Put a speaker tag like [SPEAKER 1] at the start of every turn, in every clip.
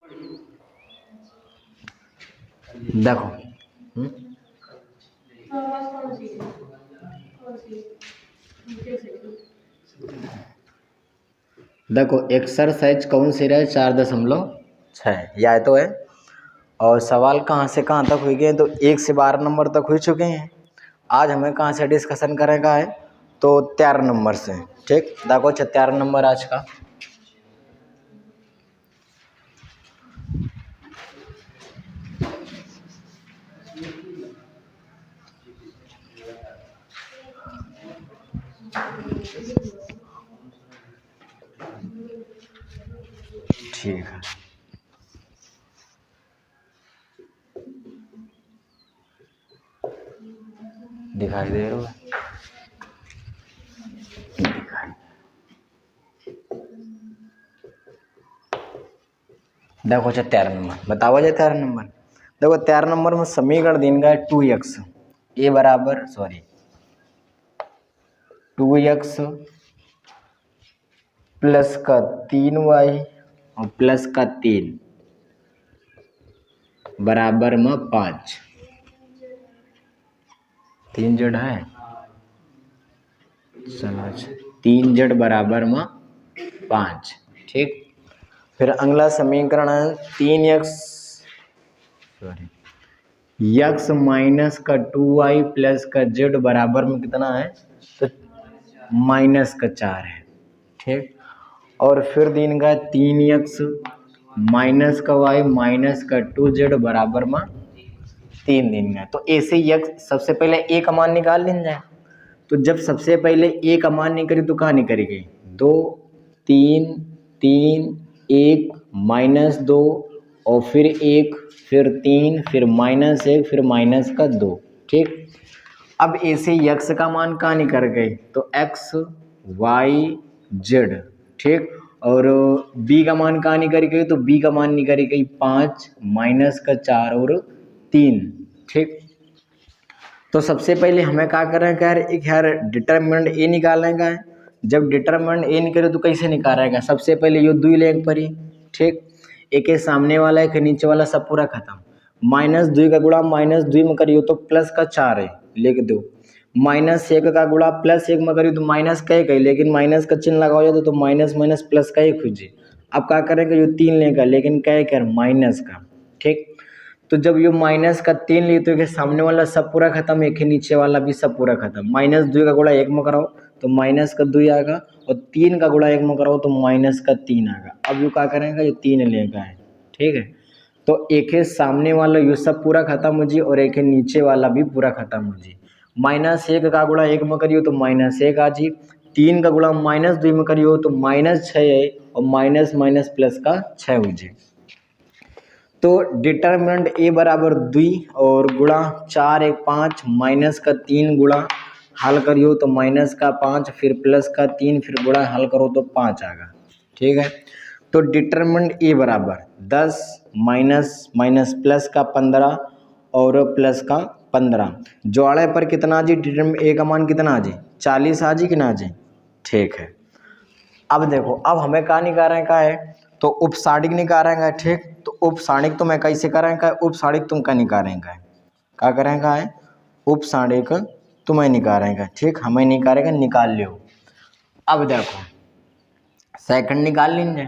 [SPEAKER 1] देखो देखो एक्सरसाइज कौन सी रहे 4.6 यह तो है। और सवाल कहाँ से कहाँ तक हुए गए तो 1 से 12 नंबर तक हो चुके हैं। आज हमें कहाँ से डिस्कशन करेगा है तो 13 नंबर से। ठीक, देखो 13 नंबर आज का। ठीक है, दिखाई दे रहा है? देखो 13 नंबर बताओ। 13 नंबर देखो 13 नंबर में समीकरण दिन का है 2x ए बराबर 2x प्लस का 3y और प्लस का 3 बराबर में 5। 3 जेड है, चलो 3 जेड बराबर में 5। ठीक, फिर अगला समीकरण है 3x x माइनस का 2y प्लस का z बराबर में कितना है तो माइनस का 4 है। ठीक, और फिर दिन का 3x माइनस का y माइनस का 2z बराबर में 3 दिन का। तो ऐसे x सबसे पहले a का मान निकाल लें जाए। तो जब सबसे पहले a का मान निकली तो कहाँ निकलेगी 2 3 3 1 -2 और फिर 1 फिर 3 फिर -1 फिर माइनस का 2। ठीक, अब ऐसे x का मान कहाँ निकल गए तो x y z। ठीक, और b का मान कहाँ निकल गई तो b का मान निकल गई 5 माइनस का 4 और 3। ठीक, तो सबसे पहले हमें क्या करना है यार, एक यार डिटरमिनेंट ए निकालने का है। जब डिटरमिनेंट ए निकले तो कैसे निकालेगा, सबसे पहले ये 2 लेंगे पर ही। ठीक, एक के सामने वाला एक नीचे वाला सब पूरा खत्म। -2 का गुणा -2 में करियो तो प्लस का 4 है, लिख दो। -1 का गुणा +1 में करियो तो माइनस का 1 है, लेकिन माइनस का चिन्ह लगा हो जाता तो माइनस माइनस प्लस का 1 हो जाए। अब क्या करेंगे ये 3 लेगा, लेकिन क्या है माइनस का। ठीक, तो जब ये माइनस का 3 लिए तो सामने वाला सब पूरा खत्म, एक नीचे वाला भी सब पूरा खत्म। -2 का गुणा 1 में कराओ तो माइनस का 2 आएगा, और 3 का गुणा 1 में कराओ तो माइनस का 3 आएगा। अब ये क्या करेंगे ये 3 लेगा है। ठीक है, तो एक है सामने वाला ये सब पूरा खत्म हो जी, और एक है नीचे वाला भी पूरा खत्म हो जी। -1 का गुणा 1 में करियो तो -1 आ जी। 3 का गुणा -2 में करियो तो -6 है, और माइनस माइनस प्लस का 6 हो जी। तो डिटरमिनेंट ए बराबर 2 और गुणा 4 1 5 माइनस का 3 गुणा हल करियो तो माइनस का 5 फिर प्लस का 3 फिर गुणा हल करो तो 5 आएगा। ठीक है, तो डिटरमिनेंट ए बराबर 10 माइनस माइनस प्लस का 15 और प्लस का 15 जोड़े पर कितना आ जी, डिटरमिनेंट ए का मान कितना आ जी 40 आ जी कि ना जी। ठीक है, अब देखो अब हमें क्या निकालने का है तो उपसारिक निकालेंगे। ठीक, तो उपसारिक तो मैं कैसे करेंगे, उपसारिक तुम क्या निकालेंगे, क्या करेंगे है उपसारिक तुम्हें निकालेंगे। ठीक, हमें निकालेंगे, निकाल लियो। अब देखो सेकंड निकाल लेंगे।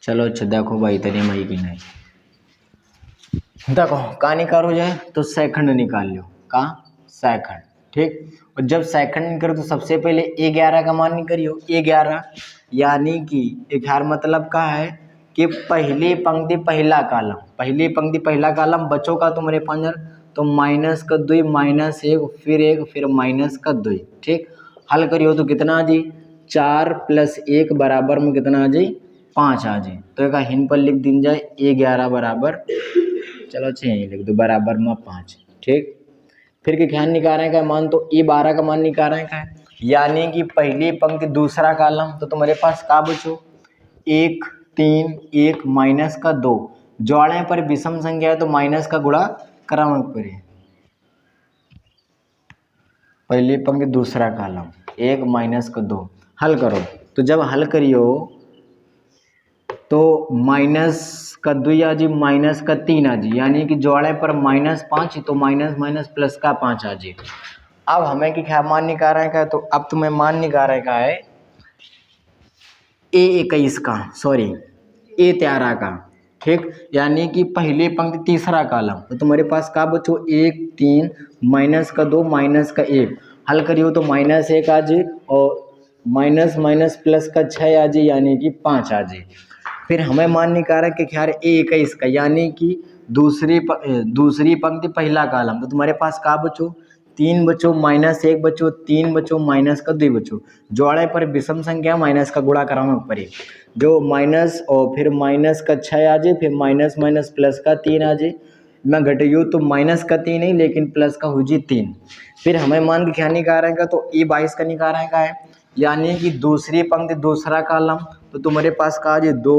[SPEAKER 1] चलो अच्छा देखो भाई तरी मई की नहीं, देखो का निकालो जाए तो सेकंड निकाल लो का सेकंड। ठीक, और जब सेकंड निकालो तो सबसे पहले 11 का मान निकालियो 11, यानी कि 11 मतलब का है कि पहली पंक्ति पहला कालम, पहली पंक्ति पहला कालम बच्चों का तुम्हारे पंजर तो माइनस का 2 -1 फिर 1 फिर माइनस का 2। ठीक, हल करियो तो कितना आ जी 4 + 1 बराबर में कितना आ जाए 5 आ जाए। तो एक हिन पर लिख दिन जाए 11 बराबर, चलो अच्छा यहीं लिख दो बराबर में 5। ठीक, फिर के ध्यान निकालने का मान तो ये 12 का मान निकालने का है, यानी कि पहली पंक्ति दूसरा कॉलम तो तुम्हारे पास का बचो 1 3 1 माइनस का 2 जोड़ने पर विषम संख्या है तो माइनस का गुणा क्रमांक पर है। पहली पंक्ति दूसरा कॉलम 1 माइनस का 2 हल करो। तो जब हल करियो तो माइनस का 2 आ जी, माइनस का 3 आ जी, यानी कि जोड़े पर -5 तो माइनस माइनस प्लस का 5 आ जी। अब हमें कि क्या मान निकालने का है, तो अब तुम्हें मान निकालने का है A21 का, सॉरी A13 का, ठीक, यानी कि पहले पंक्ति तीसरा कॉलम। तो तुम्हारे पास का बचो 1 3 माइनस का 2 माइनस का 1, हल करियो तो -1 आ जी और माइनस माइनस प्लस का 6 आ जी, यानी कि 5 आ जी। फिर हमें मान निकाला कि क्या है A21 का, यानी कि दूसरी पंक्ति पहला कॉलम। तो तुम्हारे पास का बचो 3 बचो, -1 बचो, 3 बचो, माइनस का 2 बचो। जोड़े पर विषम संख्या माइनस का गुणा कराना पड़े, जो माइनस और फिर माइनस का 6 आ जाए, फिर माइनस माइनस प्लस का 3 आ जाए। मैं घटियो तो माइनस का 3 नहीं, लेकिन प्लस का हो जी 3। फिर हमें मान के क्या निकालने का, तो A22 का निकालने का है, यानी कि दूसरी पंक्ति दूसरा कॉलम। तो तुम्हारे पास का आ जाए 2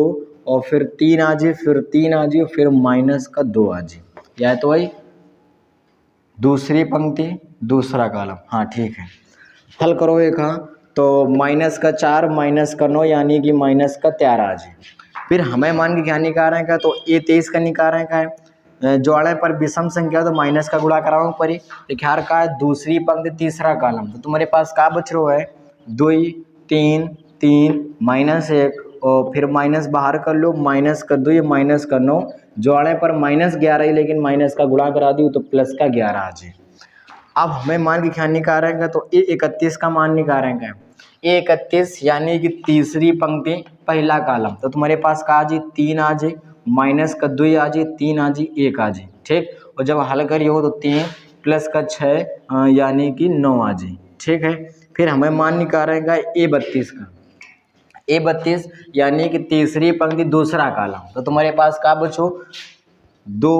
[SPEAKER 1] और फिर 3 आ जाए, फिर 3 आ जाए, फिर माइनस का 2 आ जाए। यह तो भाई दूसरी पंक्ति दूसरा कॉलम। हाँ ठीक है, हल करो एक। हाँ तो माइनस का 4 माइनस का 9, यानी कि माइनस का 13 आ जाए। फिर हमें मान के क्या निकालने का, तो A23 का निकालने का है, जोड़े पर विषम संख्या तो माइनस का गुणा कराओ परी। लिखार का है दूसरी पंक्ति तीसरा कॉलम। तो तुम्हारे पास का बच रहा है 2 3 3 -1 और फिर माइनस बाहर कर लो, माइनस का 2 माइनस का 9, जोड़े पर -11 ही, लेकिन माइनस का गुणा करा दी तो प्लस का 11 आ जाए। अब हमें मान के क्या निकालेंगे का, तो A31 का मान निकालेंगे। A31 यानी कि तीसरी पंक्ति पहला कॉलम। तो तुम्हारे पास का आ जी 3 आ जी, माइनस का 2 आ जी, 3 आ जी, 1 आ जी, ठीक। और जब हल करिए तो 3 प्लस का 6 यानी कि 9 आ जी, ठीक है। फिर हमें मान निकालेंगे A32 का। A32 यानी कि तीसरी पंक्ति दूसरा कॉलम। तो तुम्हारे पास का बचो 2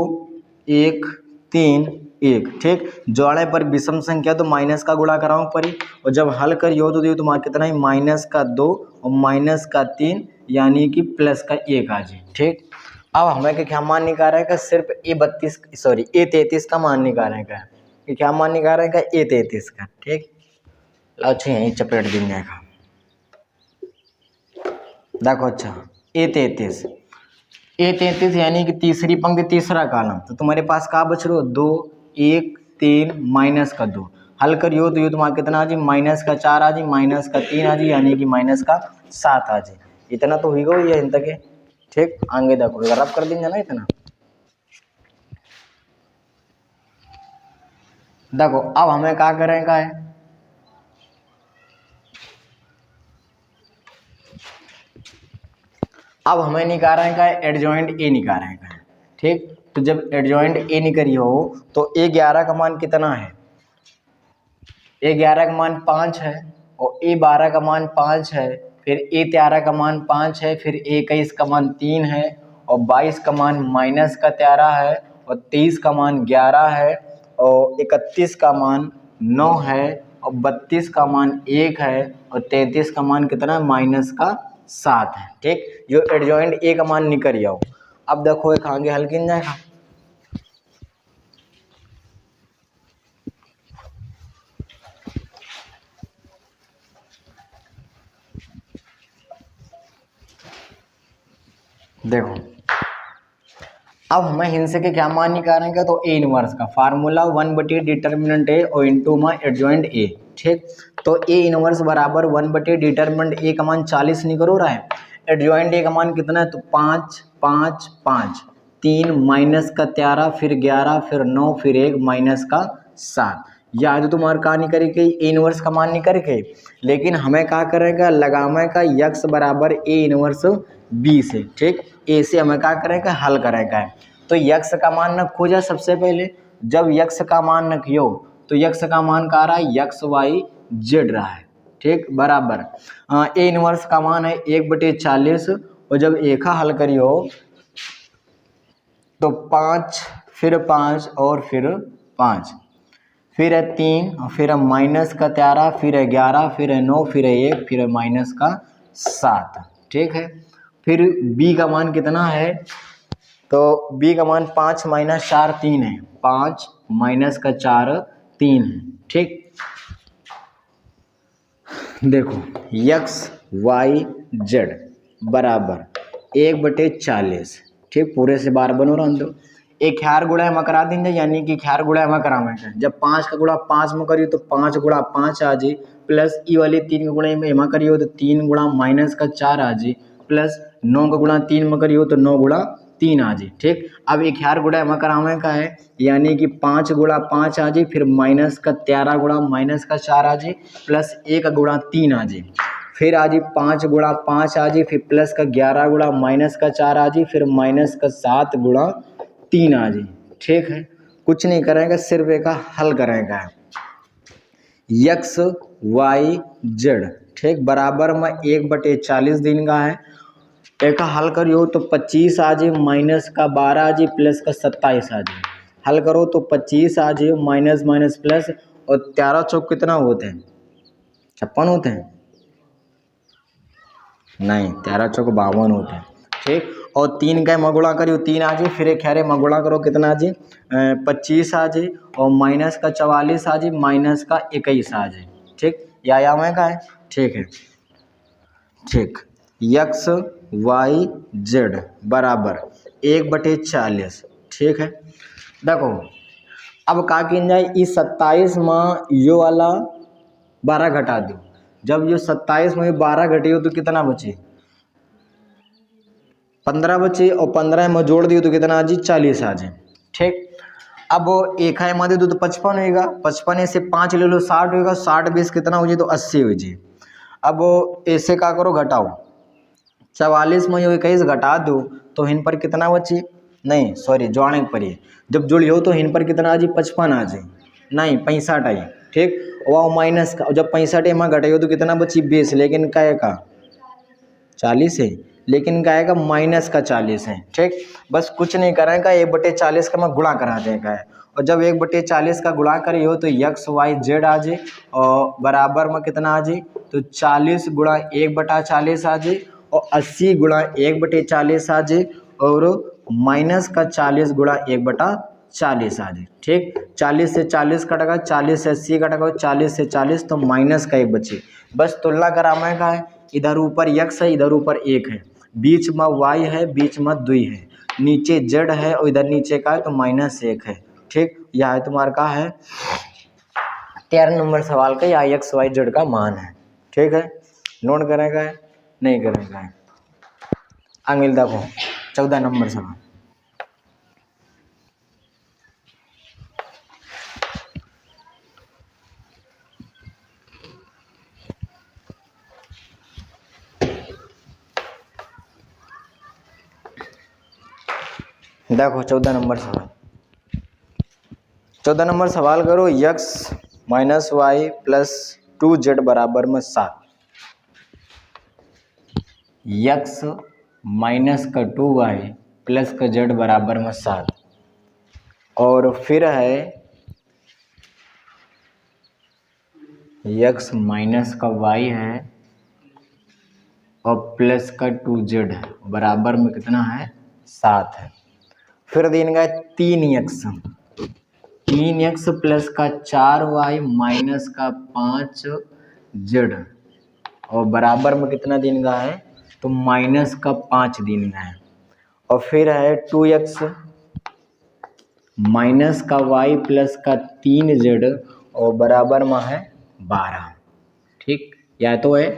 [SPEAKER 1] 1 3 1, ठीक। जोड़े पर विषम संख्या तो माइनस का गुणा कराऊं परी, और जब हल करियो तो दियो तुम्हारा कितना ही माइनस का 2 और माइनस का 3, यानी कि प्लस का 1 आ जाए, ठीक। अब हमें क्या मान निकालने का, सिर्फ A33 का मान निकालने का है। कि क्या मान निकालने का, A33 का, ठीक। लो अच्छे यहीं चपेट देंगे का, देखो अच्छा A33 यानी कि तीसरी पंक्ति तीसरा कॉलम। तो तुम्हारे पास का बच रहा 2 1 3 माइनस का 2, हल करियो तो ये तुम्हारा कितना आ जी, माइनस का 4 आ जी, माइनस का 3 आ जी, यानी कि माइनस का 7 आ जी। इतना तो हुई गई है इन तक, ठीक। आगे देखो अगर आप कर देंगे ना इतना, देखो अब हमें क्या करेगा है, अब हमें निकालने का है एडजॉइंट ए निकालने का है, ठीक। तो जब एडजॉइंट ए निकाली हो तो A11 का मान कितना है, A11 का मान 5 है, और A12 का मान 5 है, फिर A13 का मान 5 है, फिर A21 का मान 3 है, और 22 का मान माइनस का 13 है, और 23 का मान 11 है, और 31 का मान 9 है, और 32 का मान 1 है, और 33 का मान कितना है, माइनस का 7 है, ठीक। जो एडजॉइंट ए का मान निकल जाओ। अब देखो एक आगे हल किन जाएगा, देखो अब हमें हिंसे के क्या मान निकालेंगे, तो ए इनवर्स का फार्मूला 1/, डिटर्मिनेंट ए और इंटू में एडजॉइंट ए, ठीक। तो ए इनवर्स बराबर 1/, डिटर्मिनेंट ए का मान 40 निकल रहा है, एडजॉइंट ए का मान कितना है, तो 5 5 5 3 माइनस का 13 फिर 11 फिर 9 फिर 1 माइनस का 7। या तो तुम्हारे कहा नहीं करे ए इनवर्स का मान नहीं करे, लेकिन हमें क्या करेगा, लगामे का यक्स बराबर ए इनवर्स बी से, ठीक। ए से हमें क्या करेगा, हल करेगा है। तो यक्स का मान न खोजा सबसे पहले, जब यक्स का मान रखियो तो यक्स का मान का रहा है यक्स वाई जेड रहा है, ठीक, बराबर ए इनवर्स का मान है 1/40, और जब एक हल करियो तो 5 फिर 5 और फिर 5, फिर है 3 और फिर है माइनस का 13 फिर है 11 फिर है 9 फिर है 1 फिर है माइनस का 7, ठीक है। फिर b का मान कितना है, तो b का मान 5 - 4 3 है, 5 - का 4 3 है, ठीक। देखो यक्स वाई जेड बराबर 1/40, ठीक, पूरे से बार बनो रहा दो। एक ख्यार गुड़ा में करा देंगे, यानी कि ख्यार गुड़ा में करावे जब 5 का गुड़ा 5 में करियो तो 5 गुड़ा 5 आ जाए, प्लस ई वाली 3 का गुड़ा में एमा करियो तो 3 गुड़ा -4 आ जाए, प्लस 9 का गुड़ा 3 में करियो तो 9 गुड़ा 3 आ जाए, ठीक। अब एक ख्यार गुड़ा में करावे का है, यानी कि 5 गुड़ा 5 आ जाए, फिर -13 गुड़ा -4 आ जाए, प्लस 1 गुड़ा 3 आ जाए, फिर आ जाए 5 गुड़ा 5 आ जाए, फिर प्लस का 11 गुड़ा -4 आ जाए, फिर -7 गुड़ा 3 आ जाए, ठीक है। कुछ नहीं करेंगे, सिर्फ एक हल करेंगे, यक्स वाई जेड, ठीक, बराबर में 1/40 दिन का है। एक हल करियो तो 25 आ जाए, -12 आ जाए, प्लस का 27 आ जाए। हल करो तो 25 आ जाए, माइनस प्लस, और 13 चौक कितना होते हैं? 56 होते हैं? नहीं, 13 चौक 52 होते हैं, ठीक। और 3 का मगुड़ा करियो 3 आ जाए, फिर एक खैरे मगुड़ा करो कितना आ जाए? 25 आ जाए, और -44 आ जाए, -21 आ जाए, ठीक। या मैं का है, ठीक है, ठीक। यक्स वाई जेड बराबर 1/40, ठीक है। देखो अब का किन जाए, इस 27 में यो वाला 12 घटा दो, जब ये 27 में 12 घटियो तो कितना बचे? 15 बचे, और 15 में जोड़ दियो तो कितना आ जाए? 40 आ जाए, ठीक। अब एक है में दे दो तो 55 होगा, 55 से 5 ले लो 60 होगा, 60 20 कितना हो जाए? तो 80 हो जाए। अब ऐसे का करो, घटाओ, 44 में 21 घटा दो तो इन पर कितना बचे? नहीं सॉरी, जोड़ने पर ही जब जोड़ियो तो इन पर कितना आ जाए? 55 आ जाए, नहीं 65 आई, ठीक। वह माइनस का, जब 65 में घटाइयो तो कितना बची? 20, लेकिन का 40 है, लेकिन का -40 है, ठीक। बस कुछ नहीं करेगा, 1/40 का मैं गुणा करा देगा है, और जब 1/40 का गुणा करियो तो यक्स वाई जेड आ जाए, और बराबर में कितना आ जाए? तो 40 गुणा 1/40 आ जाए, और 80 गुणा 1/40 आ जाए, और -40 गुणा 1/40 आ जाए, ठीक। 40 से 40 कटेगा, 40 से 80 कटेगा, 40 से 40 तो -1 बचे। बस तुलना कराने का है, इधर ऊपर यक्स है, इधर ऊपर 1 है, बीच में वाई है, बीच में 2 है, नीचे जेड है, और इधर नीचे का है तो -1 है, ठीक। यह है तुम्हारा का है 13 नंबर सवाल का, या यक्स वाई जेड का मान है, ठीक है। नोट करेगा है, नहीं करेगा है। अगले देखो 14 नंबर सवाल, देखो 14 नंबर सवाल। 14 नंबर सवाल करो, x minus Y plus 2z बराबर में 7, यक्स माइनस का 2y प्लस का z बराबर में 7, और फिर है यक्स माइनस का y है और प्लस का 2z बराबर में कितना है? 7 है। फिर देंगे 3x प्लस का 4y माइनस का 5z, और बराबर में कितना दिन का है? तो माइनस का 5 दिन का है। और फिर है 2x माइनस का y प्लस का 3z, और बराबर में है 12, ठीक। या तो है,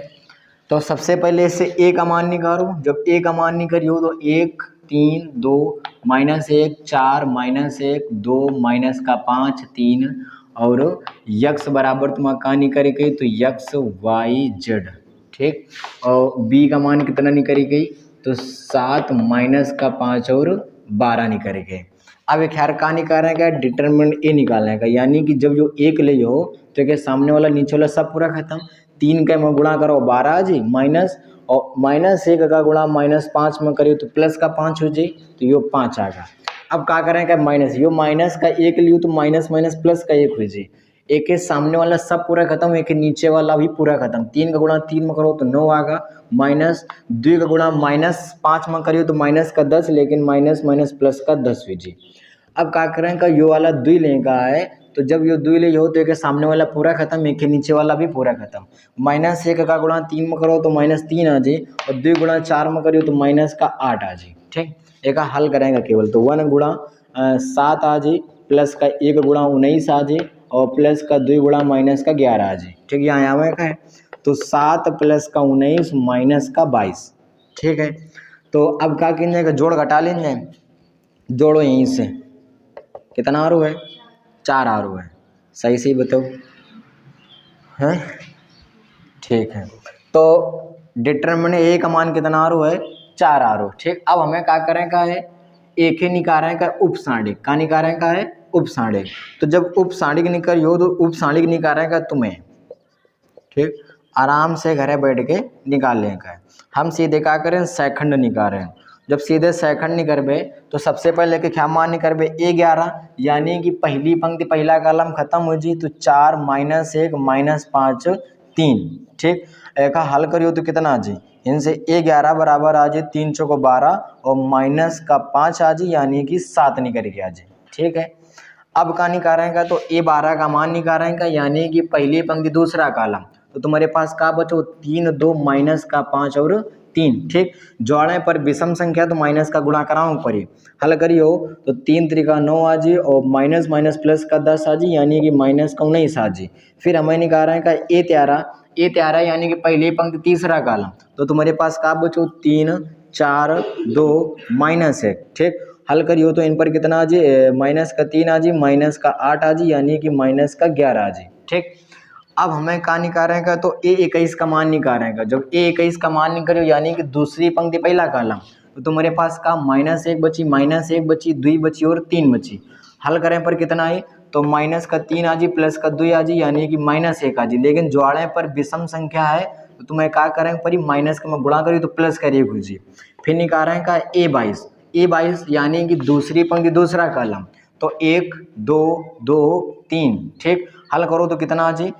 [SPEAKER 1] तो सबसे पहले इससे a का मान निकालो। जब a का मान निकालियो तो 1 3 2 -1 4 -1 2 माइनस का 5 3, और यक्स बराबर तुम्हारा कहाँ निकली गई? तो यक्स वाई जेड, ठीक। और b का मान कितना निकली गई? तो 7 माइनस का 5 और 12 निकले गए। अब एक खैर कहाँ निकालने का? डिटरमिनेंट ए निकालने का, यानी कि जब जो एक ले हो तो क्या सामने वाला नीचे वाला सब पूरा खत्म। 3 का में गुणा करो 12 आ जाए, माइनस, और -1 का गुणा -5 में करियो तो प्लस का 5 हो जाए, तो यो 5 आ गया। अब क्या करें का? माइनस, यो माइनस का 1 लियो तो माइनस प्लस का 1 हो जाए। एक के सामने वाला सब पूरा खत्म, एक के नीचे वाला भी पूरा खत्म। 3 का गुणा 3 में करो तो 9 आएगा, -2 का गुणा -5 में करियो तो माइनस का 10, लेकिन माइनस प्लस का 10 हो जाए। अब क्या करें का? यो वाला 2 लेगा है तो जब ये दुई ले हो तो एक सामने वाला पूरा खत्म, एक नीचे वाला भी पूरा खत्म। -1 का गुणा 3 में करो तो -3 आ जाए, और 2 गुणा 4 में करियो तो -8 आ जाए। ठीक, एक हल करेंगे केवल तो 1 गुणा 7 आ जाए, प्लस का 1 गुणा 19 आ जाए, और प्लस का 2 गुणा -11 आ जाए। ठीक, यहाँ आवे का है तो 7 प्लस का 19 माइनस का 22। ठीक है, तो अब क्या कीजिए का जोड़ घटा लेंगे, जोड़ो यहीं से, कितना आरू है 4 आरू है, सही से ही बताओ है। ठीक है, तो डिटरमिनेंट ए का मान कितना आरू है 4 आरू। ठीक, अब हमें क्या करें का है, एक ही निकालें का उपसांडिक, का निकालें का है उपसांडिक। तो जब उपसांडिक निकालियो तो उपसांडिक निकालें का तुम्हें, ठीक, आराम से घरे बैठ के निकाल लेंगे। हम सीधे क्या करें सेकंड निकालें। जब सीधे सेकंड निकलबे तो सबसे पहले के क्या मान निकलबे A11, यानी कि पहली पंक्ति पहला कॉलम खत्म हो जी, तो 4 -1 -5 3। ठीक, एक हल करियो तो कितना आ जी, इनसे A11 बराबर आ जाए 3 चौको 12, और माइनस का 5 आ जाए, यानी कि 7 निकल के आ जाए। ठीक है, अब का निकालेंगे तो A12 का मान निकालेंगे, यानी कि पहली पंक्ति दूसरा कॉलम, तो तुम्हारे पास का बचो 3 2 माइनस का 5 और 3। ठीक, जोड़ने पर विषम संख्या तो माइनस का गुणा कराओ पर हल करियो तो 3 त्रिका 9 आ जी, और माइनस माइनस प्लस का 10 आ जी, यानी कि -19 आ जी। फिर हमें निकालें का A13 यानी कि पहली पंक्ति तीसरा कॉलम, तो तुम्हारे पास का बचो 3 4 2 -1। ठीक, हल करियो तो इन पर कितना आ जी, माइनस का 3 आ जी, माइनस का 8 आ जी, यानी कि -11 आ जी। ठीक, अब हमें क्या निकालेंगे तो A21 का मान निकालेंगे। जब A21 का मान निकालो यानी कि दूसरी पंक्ति पहला कॉलम, तो तुम्हारे पास का -1 बची, -1 बची, 2 बची और 3 बची। हल करें पर कितना आई तो माइनस का 3 आ जी, प्लस का 2 आ जी, यानी कि -1 आ जी। लेकिन जोड़े पर विषम संख्या है तो तुम्हें क्या करें पर माइनस का मैं गुणा करी तो प्लस का 1 हो जी। फिर निकालें का A22 यानी कि दूसरी पंक्ति दूसरा कॉलम, तो 1 2 2 3। ठीक, हल करो तो कितना आ जी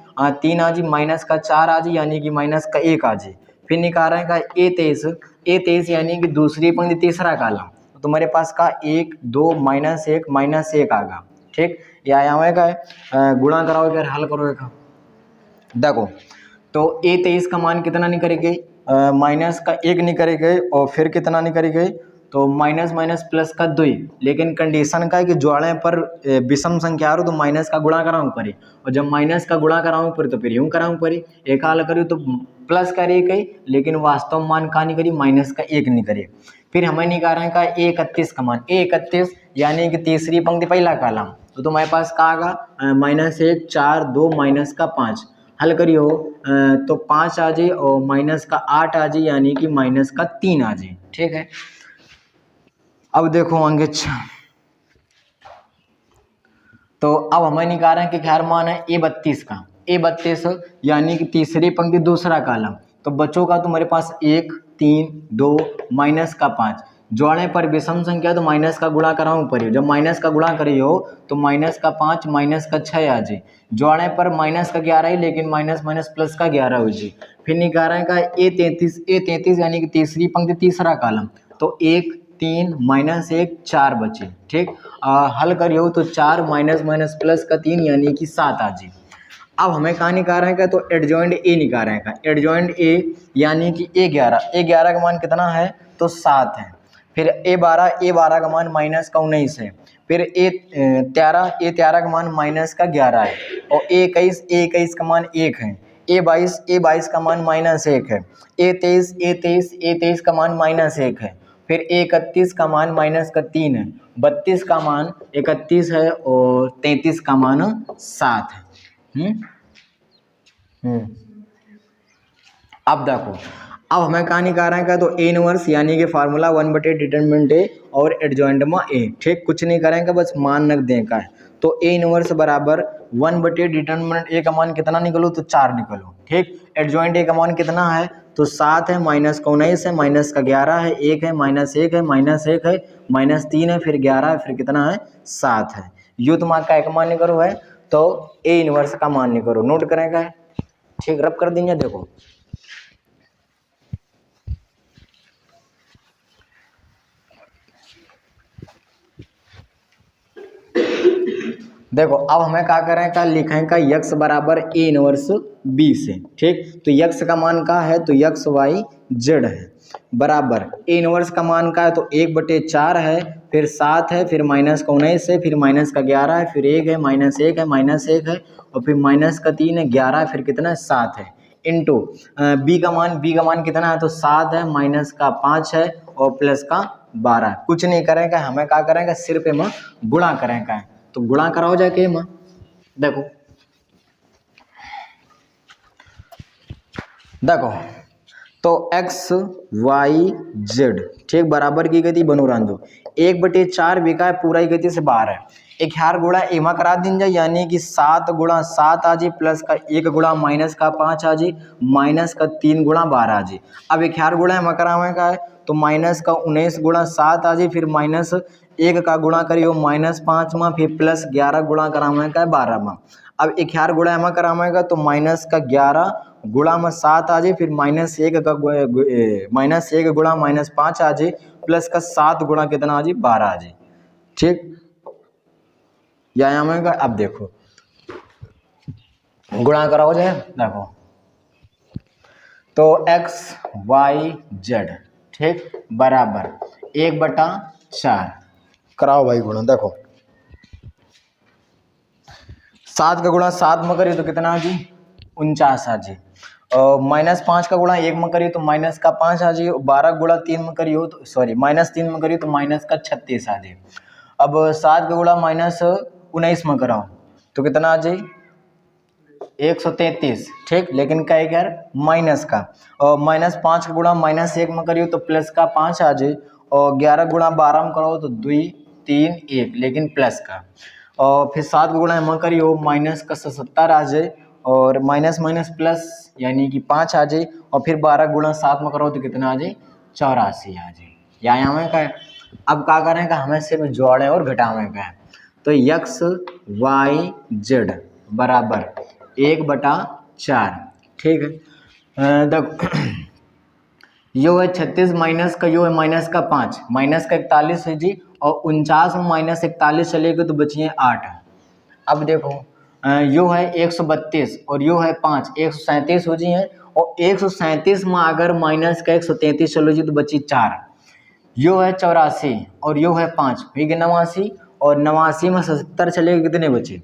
[SPEAKER 1] 3 आ जी, माइनस का 4 आ जी, यानी कि -1 आ जी। फिर निकालें का A23 यानी कि दूसरी पंक्ति तीसरा कॉलम, तो तुम्हारे पास का 1 2 -1 आगा। ठीक, या यहाँ का गुणा कराओ फिर हल करो का देखो, तो A23 का मान कितना निकलेगा, माइनस का 1 निकलेगा, और फिर कितना निकलेगा तो माइनस माइनस प्लस का 2। लेकिन कंडीशन का है कि जोड़े पर विषम संख्या आ तो माइनस का गुणा कराऊँ पड़े, और जब माइनस का गुणा कराऊँ पड़े तो फिर यूँ कराऊँ पड़े, एक हाल करूँ तो प्लस का 1 है, लेकिन वास्तव मान का नहीं करी माइनस का 1 नहीं करे। फिर हमें निकालें का A31 का मान, A31 यानी कि तीसरी पंक्ति पहला कॉलम, तो तुम्हारे पास का आगा -1 4 2 माइनस का 5। हल करियो तो 5 आ जाए और माइनस का 8 आ जाए, यानी कि -3 आ जाए। ठीक है, अब देखो अंकित, तो अब हमें निकाल कि खैर मान है A32 यानी कि तीसरी पंक्ति दूसरा कॉलम, तो बच्चों का तुम्हारे पास 1 3 2 माइनस का 5। जोड़ने पर विषम संख्या तो माइनस का गुणा कराऊँ पड़े, जब माइनस का गुणा करियो तो माइनस का 5 माइनस का 6 आ जाए। जोड़ने पर माइनस का 11 ही, लेकिन माइनस माइनस प्लस का 11 हो जाए। फिर निकालें का A33 यानी कि तीसरी पंक्ति तीसरा कॉलम, तो 1 3 -1 4 बचे। ठीक, हल करियो तो 4 माइनस माइनस प्लस का 3 यानी कि 7 आ जी। अब हमें कहाँ निकाल का तो एडजॉइंट ए निकाल का, एडजॉइंट ए यानी कि A11 का मान कितना है तो 7 है। फिर A12 का मान -19 है। फिर A13 का मान -11 है, और A21 का मान 1 है। A22 का मान -1 है। A23 का मान -1 है। फिर A31 का मान -3 है। 32 का मान 31 है, और 33 का मान 7 है। अब देखो, अब हमें कहाँ निकालना है तो A इनवर्स यानी कि फार्मूला 1/, डिटरमिनेंट ए और एडजॉइंट में ए। ठीक, कुछ नहीं करेंगे, बस मान नक दें का है। तो A इनवर्स बराबर 1/, डिटरमिनेंट ए का मान कितना निकलो तो 4 निकलो। ठीक, एडजॉइंट ए का मान कितना है तो 7 है, माइनस का 19 है, माइनस का 11 है, 1 है, -1 है, -1 है, -3 है, फिर 11 है, फिर कितना है 7 है। यू तुम्हारा का एक मान निकलो है, तो A इनवर्स का मान निकलो, नोट करेगा है। ठीक, रब कर देंगे। देखो देखो अब हमें क्या करें का लिखें का यक्स बराबर ए इनवर्स बी से, ठीक। तो यक्स का मान का है तो यक्स वाई जेड है बराबर ए इनवर्स का मान का है तो 1/4 है, फिर 7 है, फिर माइनस का 19 है, फिर माइनस का 11 है, फिर 1 है, माइनस 1 है, माइनस 1 है, और फिर माइनस का 3 है, 11 है, फिर कितना है 7 है, इंटू बी का मान कितना है तो 7 है, माइनस का 5 है और प्लस का 12 है। कुछ नहीं करेंगे, हमें क्या करेंगे सिर्फ एम गुणा करेंगे, तो गुणा कराओ जाके एम। देखो तो एक्स वाई जेड ठीक बराबर की गति बनो रांधो 1/4 बिका है पूरा ही गति से बाहर है। एक हार गुणा एमा करा दिन जाए यानी कि 7 गुणा 7 आ जी प्लस का 1 गुणा माइनस का 5 आ जी माइनस का 3 गुणा 12 आ जी। अब एक हार गुणा एमा करावे का है तो माइनस का 19 गुणा 7 आ जी, फिर माइनस 1 का गुणा करियो माइनस 5 में, फिर प्लस 11 गुणा करावे का है 12 में। अब एक हार गुणा एमा करावेगा तो माइनस का 11 गुणा में 7 आ जाए, फिर माइनस 1 गुणा माइनस 5 आ जाए, प्लस का 7 गुणा कितना आ जाए 12 आ जाए, ठीक। यहाँ में अब देखो गुणा कराओ जाए, देखो तो एक्स वाई जेड ठीक बराबर 1/4 कराओ भाई गुणा। देखो 7 का गुणा 7 में करिए तो कितना आ जी 49 आ जी, माइनस 5 का गुणा 1 में करिए तो माइनस का 5 आ जाए, 12 गुणा 3 में करिए तो सॉरी माइनस 3 में करिए तो माइनस का 36 आ जाए। अब 7 का गुणा माइनस 19 में कराओ तो कितना आ जाए 133 ठीक, लेकिन क्या है यार माइनस का, और माइनस 5 का गुणा माइनस 1 में करिए तो प्लस का 5 आ जाए, और 11 गुणा 12 में कराओ तो 2 3 1 लेकिन प्लस का, और फिर 7 का गुणा में करियो माइनस का 77 आ जाए, और माइनस माइनस प्लस यानी कि 5 आ जाए, और फिर 12 गुणा 7 में करो तो कितना आ जाए 84 आ जाए। यहाँ हमें क्या है अब क्या करें का हमें सिर्फ जोड़े और घटावे का है, तो एक्स वाई जेड बराबर 1/4 ठीक है। देखो यो है 36 माइनस का यो है माइनस का 5 माइनस का 41 है जी, और 49 में माइनस 41 चलेगा तो बचिए 8। अब देखो यो है 132 और यो है 5 137 हो जी है, और 137 में अगर माइनस का 133 चलो जी तो बची 4, यो है 84 और यो है 5 ठीक है 89, और 89 में 77 चलेगा कितने बचे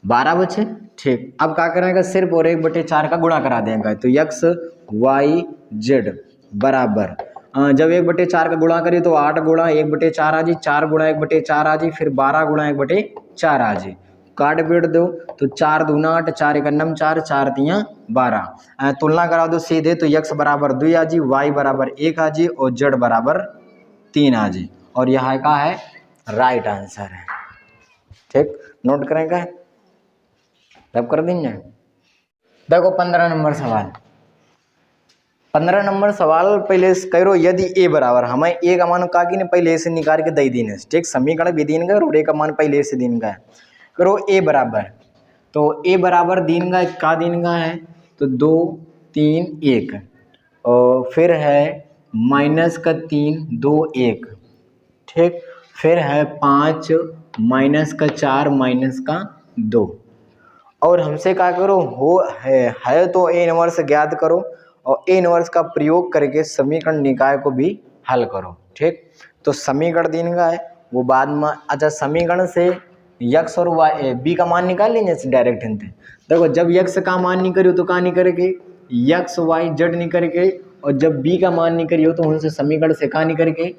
[SPEAKER 1] 12 बचे ठीक। अब क्या करेंगे सिर्फ और 1/4 का गुणा करा देंगे, तो एक्स वाई जेड बराबर जब 1/4 का गुणा करिए तो 8 गुणा 1/4 आ जी, 4 गुणा 1/4 आ जी, फिर 12 गुणा 1/4 आ जी, काट पीट दो तो 4 दूना 8 4 1 9 4 4 3 12, तुलना करा दो सीधे तो एक्स बराबर 2 आ जी, वाई बराबर 1 आ जी, और जेड बराबर 3 आ जी, और यहाँ का है राइट आंसर है ठीक। नोट करेंगे रब कर देंगे। देखो 15 नंबर सवाल, 15 नंबर सवाल पहले करो यदि ए बराबर हमें ए का मान का कि पहले से निकाल के दे देने ठीक, समीकरण भी दीन गए और ए का मान पहले से दिन गए। करो ए बराबर, तो ए बराबर दिन का का दिन का है तो 2 3 1, और फिर है माइनस का 3 2 1 ठीक, फिर है 5 माइनस का 4 माइनस का 2, और हमसे क्या करो है तो ए इनवर्स ज्ञात करो, और ए इनवर्स का प्रयोग करके समीकरण निकाय को भी हल करो ठीक। तो समीकरण दिन का है वो बाद में, अच्छा समीकरण से यक्स और वाई बी का मान निकाल लेंगे डायरेक्ट हिंते। देखो जब यक्स का मान नहीं करियो तो कहाँ नहीं करके यक्स वाई जेड नहीं करके, और जब बी का मान नहीं करियो तो उनसे समीकरण से कहाँ नहीं करके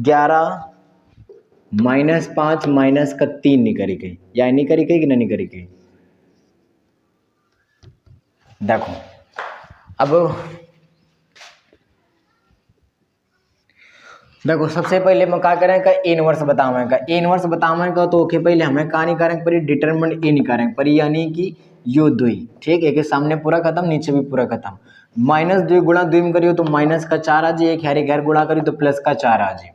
[SPEAKER 1] 11 माइनस 5 माइनस का 3 नहीं करके, या नहीं करके कि नहीं करके। देखो अब देखो सबसे पहले मैं क्या करें का ए इनवर्स बतावेंगे, ए इनवर्स बतावेंगे तो ओके पहले हमें कहाँ नहीं करेंगे पर डिटरमिनेंट ए नहीं करेंगे पर, यानी कि यो 2 ठीक है, एक सामने पूरा खत्म नीचे भी पूरा खत्म, -2 गुणा 2 में करियो तो माइनस का 4 आ जाए, एक गैर गुणा करियो तो प्लस का 4 आ जाए।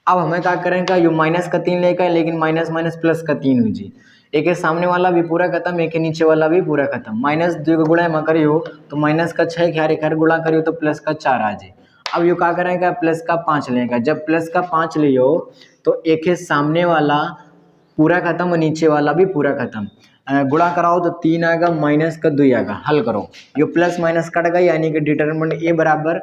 [SPEAKER 1] अब हमें क्या करेंगे यो माइनस का 3 लेकर, लेकिन माइनस माइनस प्लस का 3 हो जी, एक सामने वाला भी पूरा खत्म एक नीचे वाला भी पूरा खत्म, -2 का गुणा में करियो तो माइनस का 6 खैर गुणा करियो तो प्लस का 4 आ जाए। अब यो क्या करेगा, प्लस का 5 लेगा। जब प्लस का 5 लियो तो एक है सामने वाला पूरा खत्म और नीचे वाला भी पूरा खत्म। गुणा कराओ तो 3 आएगा, माइनस का 2 आएगा। हल करो, यो प्लस माइनस कट गई, यानी कि डिटरमिनेंट ए बराबर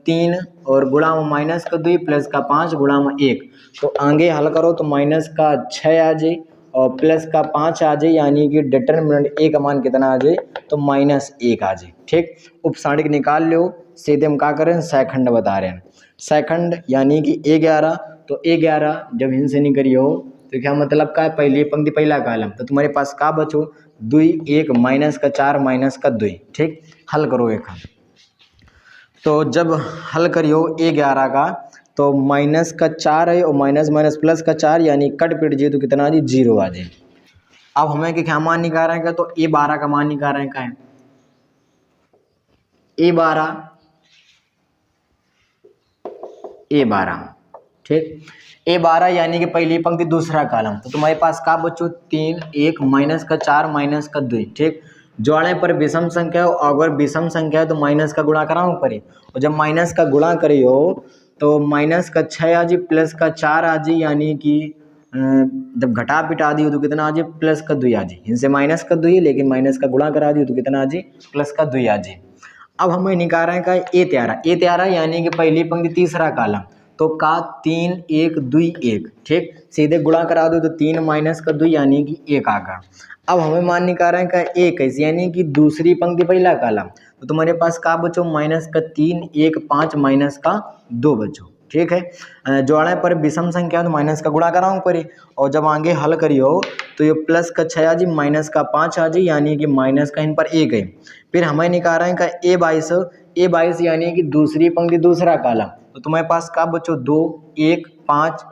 [SPEAKER 1] 3 और गुणा में माइनस का 2 प्लस का 5 गुणा में 1। तो आगे हल करो तो माइनस का 6 आ जाए और प्लस का 5 आ जाए, यानी कि डिटरमिनेंट ए का मान कितना आ जाए, तो -1 आ जाए। ठीक, उपसाणिक निकाल लो। सीधे हम क्या करें, सेकंड बता रहे हैं। सेकंड यानी कि A11, तो A11 जब इनसे निकली हो तो क्या मतलब का है, पहली पंक्ति पहला कॉलम, तो तुम्हारे पास का बचो 2 1 माइनस का 4 माइनस का 2। ठीक, हल करो एक। तो जब हल करियो A11 का तो माइनस का 4 है और माइनस माइनस प्लस का 4, यानी कट पिट जाए तो कितना आ जाए, 0 आ जाए। अब हमें क्या मान निकाल रहे हैं, तो A12 का मान निकाल रहे हैं। का है A12, ठीक, A12 यानी कि पहली पंक्ति दूसरा कॉलम, तो तुम्हारे पास का बच्चों 3 1 माइनस का 4 माइनस का 2। ठीक, जोड़े पर विषम संख्या हो, अगर विषम संख्या है तो माइनस का गुणा कराओ पड़े, और जब माइनस का गुणा करियो तो माइनस का 6 आ जाए प्लस का 4 आ जाए, यानी कि जब घटा पिटा दियो तो कितना आ जाए, प्लस का 2 आ जाए। इनसे माइनस का 2 है, लेकिन माइनस का गुणा करा दियो तो कितना आ जाए, प्लस का 2 आ जाए। अब हमें निकाल रहे हैं का A13 यानी कि पहली पंक्ति तीसरा कॉलम, तो का 3 1 2 1। ठीक, सीधे गुणा करा दो तो 3 माइनस का 2 यानी कि 1 आ गया। अब हमें मान निकाल रहे हैं का 21 यानी कि दूसरी पंक्ति पहला कॉलम, तो तुम्हारे पास का बचो माइनस का 3 1 5 माइनस का 2 बचो। ठीक है, जोड़े पर विषम संख्या तो माइनस का गुणा कराऊँ पड़े, और जब आगे हल करियो तो ये प्लस का 6 आ जाए माइनस का 5 आ जाए, यानी कि माइनस का इन पर 1 है। फिर हमें निकाल रहे हैं का A22 यानी कि दूसरी पंक्ति दूसरा कॉलम, तो तुम्हारे पास का बच्चों 2 1 5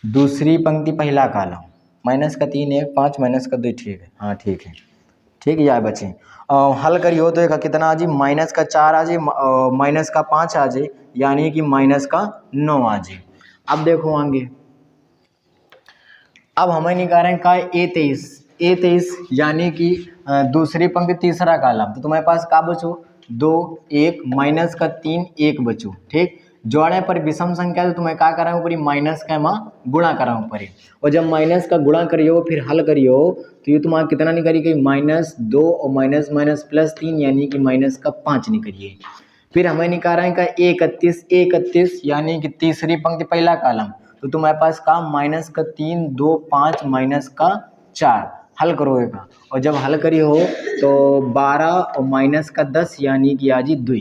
[SPEAKER 1] दूसरी पंक्ति पहला कॉलम, माइनस का 3 1 5 माइनस का 2। ठीक है, हाँ ठीक है, ठीक है यार बच्चे। हल करियो तो एक कितना आ जाए, माइनस का 4 आ जाए माइनस का 5 आ जाए, यानी कि माइनस का 9 आ जाए। अब देखो आगे, अब हमें निकाल रहे हैं का A23 यानी कि दूसरी पंक्ति तीसरा कॉलम, तो तुम्हारे पास का बचो 2 1 माइनस का 3 1 बचो। ठीक, जोड़े पर विषम संख्या तो तुम्हें क्या कराऊँ पड़ी, माइनस का माँ गुणा कराऊँ पड़े, और जब माइनस का गुणा करियो फिर हल करियो तो ये तुम्हारा कितना निकली गई, -2 और माइनस माइनस प्लस 3 यानी कि माइनस का 5 निकलिए। फिर हमें निकाल रहे हैं का A31 यानी कि तीसरी पंक्ति पहला कॉलम, तो तुम्हारे पास का माइनस का 3 2 5 माइनस का 4। हल करो एक, और जब हल करी हो तो 12 और माइनस का 10 यानी कि आ जी 2।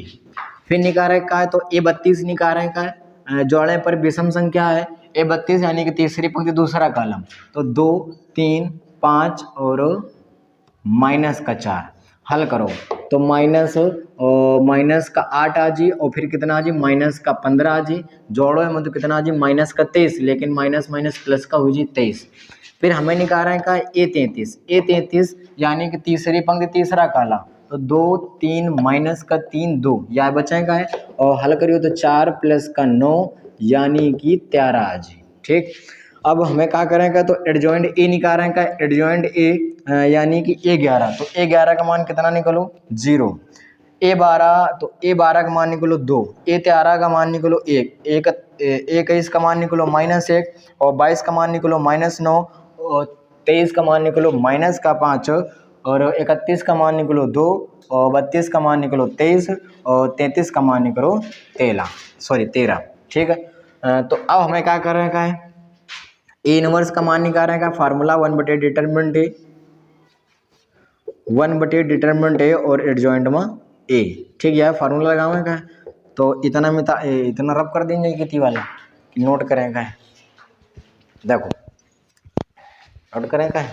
[SPEAKER 1] फिर निकाल रहे का है तो A32 निकाल रहे का है, जोड़े पर विषम संख्या है A32 यानी कि तीसरी पंक्ति दूसरा कॉलम, तो 2 3 5 और माइनस का 4। हल करो तो माइनस का 8 आ जी, और फिर कितना आ जी, माइनस का 15 आ जी। जोड़ो है मतलब कितना आ जी, माइनस का 23, लेकिन माइनस माइनस प्लस का हो जी 23। फिर हमें निकाल रहे हैं का A33 यानी कि तीसरी पंक्ति तीसरा कॉलम, तो 2 3 माइनस का 3 2 यह बचेगा है, और हल करियो तो 4 प्लस का 9 यानी कि 13 आ जी। ठीक, अब हमें क्या करेंगे तो एडजॉइंट ए निकाल रहे हैं का, एडजॉइंट ए यानी कि A11, तो A11 का मान कितना निकलो 0। A12 तो A12 का मान निकलो 2, A13 का मान निकलो 1, 21 का मान निकलो -1, और 22 का मान निकलो -9, और 23 का मान निकलो -5, और 31 का मान निकलो 2, और 32 का मान निकलो 23, और 33 का मान निकलो 13। ठीक है, तो अब हमें क्या कर रहे हैं, ए इनवर्स का मान निकाल रहे हैं का, फार्मूला 1/डिटरमिनेंट ए और एडजॉइंट में ए। ठीक है, फार्मूला लगावे का, तो इतना में इतना रब कर देंगे कितनी वाला कि नोट करेगा। देखो नोट करेगा,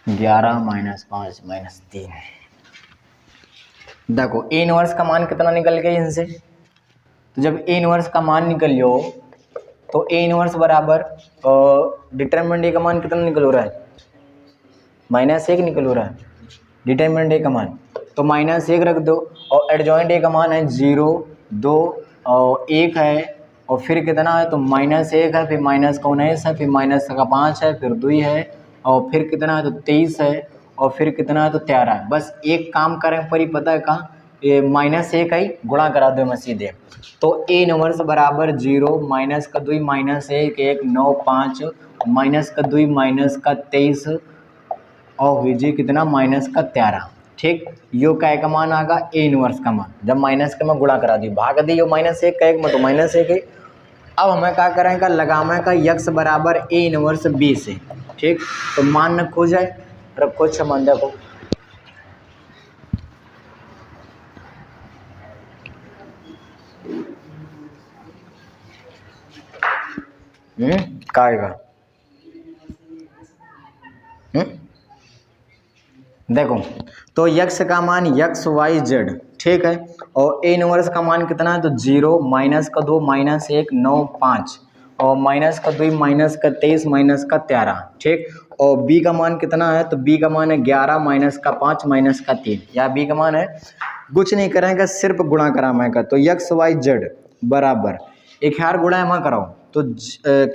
[SPEAKER 1] 11 - 5 - 3। देखो ए इनवर्स का मान कितना निकल गया इनसे, तो जब ए इनवर्स का मान निकल लो तो ए इनवर्स बराबर डिटरमिनेंट ए का मान कितना निकल हो रहा है, -1 निकल हो रहा है डिटरमिनेंट ए का मान, तो -1 रख दो, और एडजॉइंट ए का मान है 0 2 और 1 है, और फिर कितना है तो -1 है, फिर -19 है, फिर -5 है, फिर 2 है, और फिर कितना है तो 23 है, और फिर कितना है तो 13 है। बस एक काम करें पर ही पता है कहाँ, ये -1 है, गुणा करा दो मैं सीधे। तो A इनवर्स बराबर 0 माइनस का 2 -1 1 9 5 माइनस का 2 माइनस का 23 और विजय कितना माइनस का 13। ठीक, यो का का मान आगा A इनवर्स का मान, जब माइनस का मैं गुणा करा दी भाग दी यो -1 का 1 में तो -1 है। अब हमें क्या करेंगे लगावे का यक्स बराबर A इनवर्स B से। ठीक, तो मान न खो जाए, रखो मान देखो का आएगा। देखो तो यक्स का मान XYZ, ठीक है, और A इनवर्स का मान कितना है तो 0 माइनस का 2 -1 9 5 और माइनस का 2 माइनस का 23 माइनस का 13। ठीक, और B का मान कितना है तो B का मान है 11 माइनस का 5 माइनस का 3, या B का मान है, कुछ नहीं करेंगे सिर्फ गुणा कराएगा। तो XYZ बराबर एक हार गुणा में कराओ तो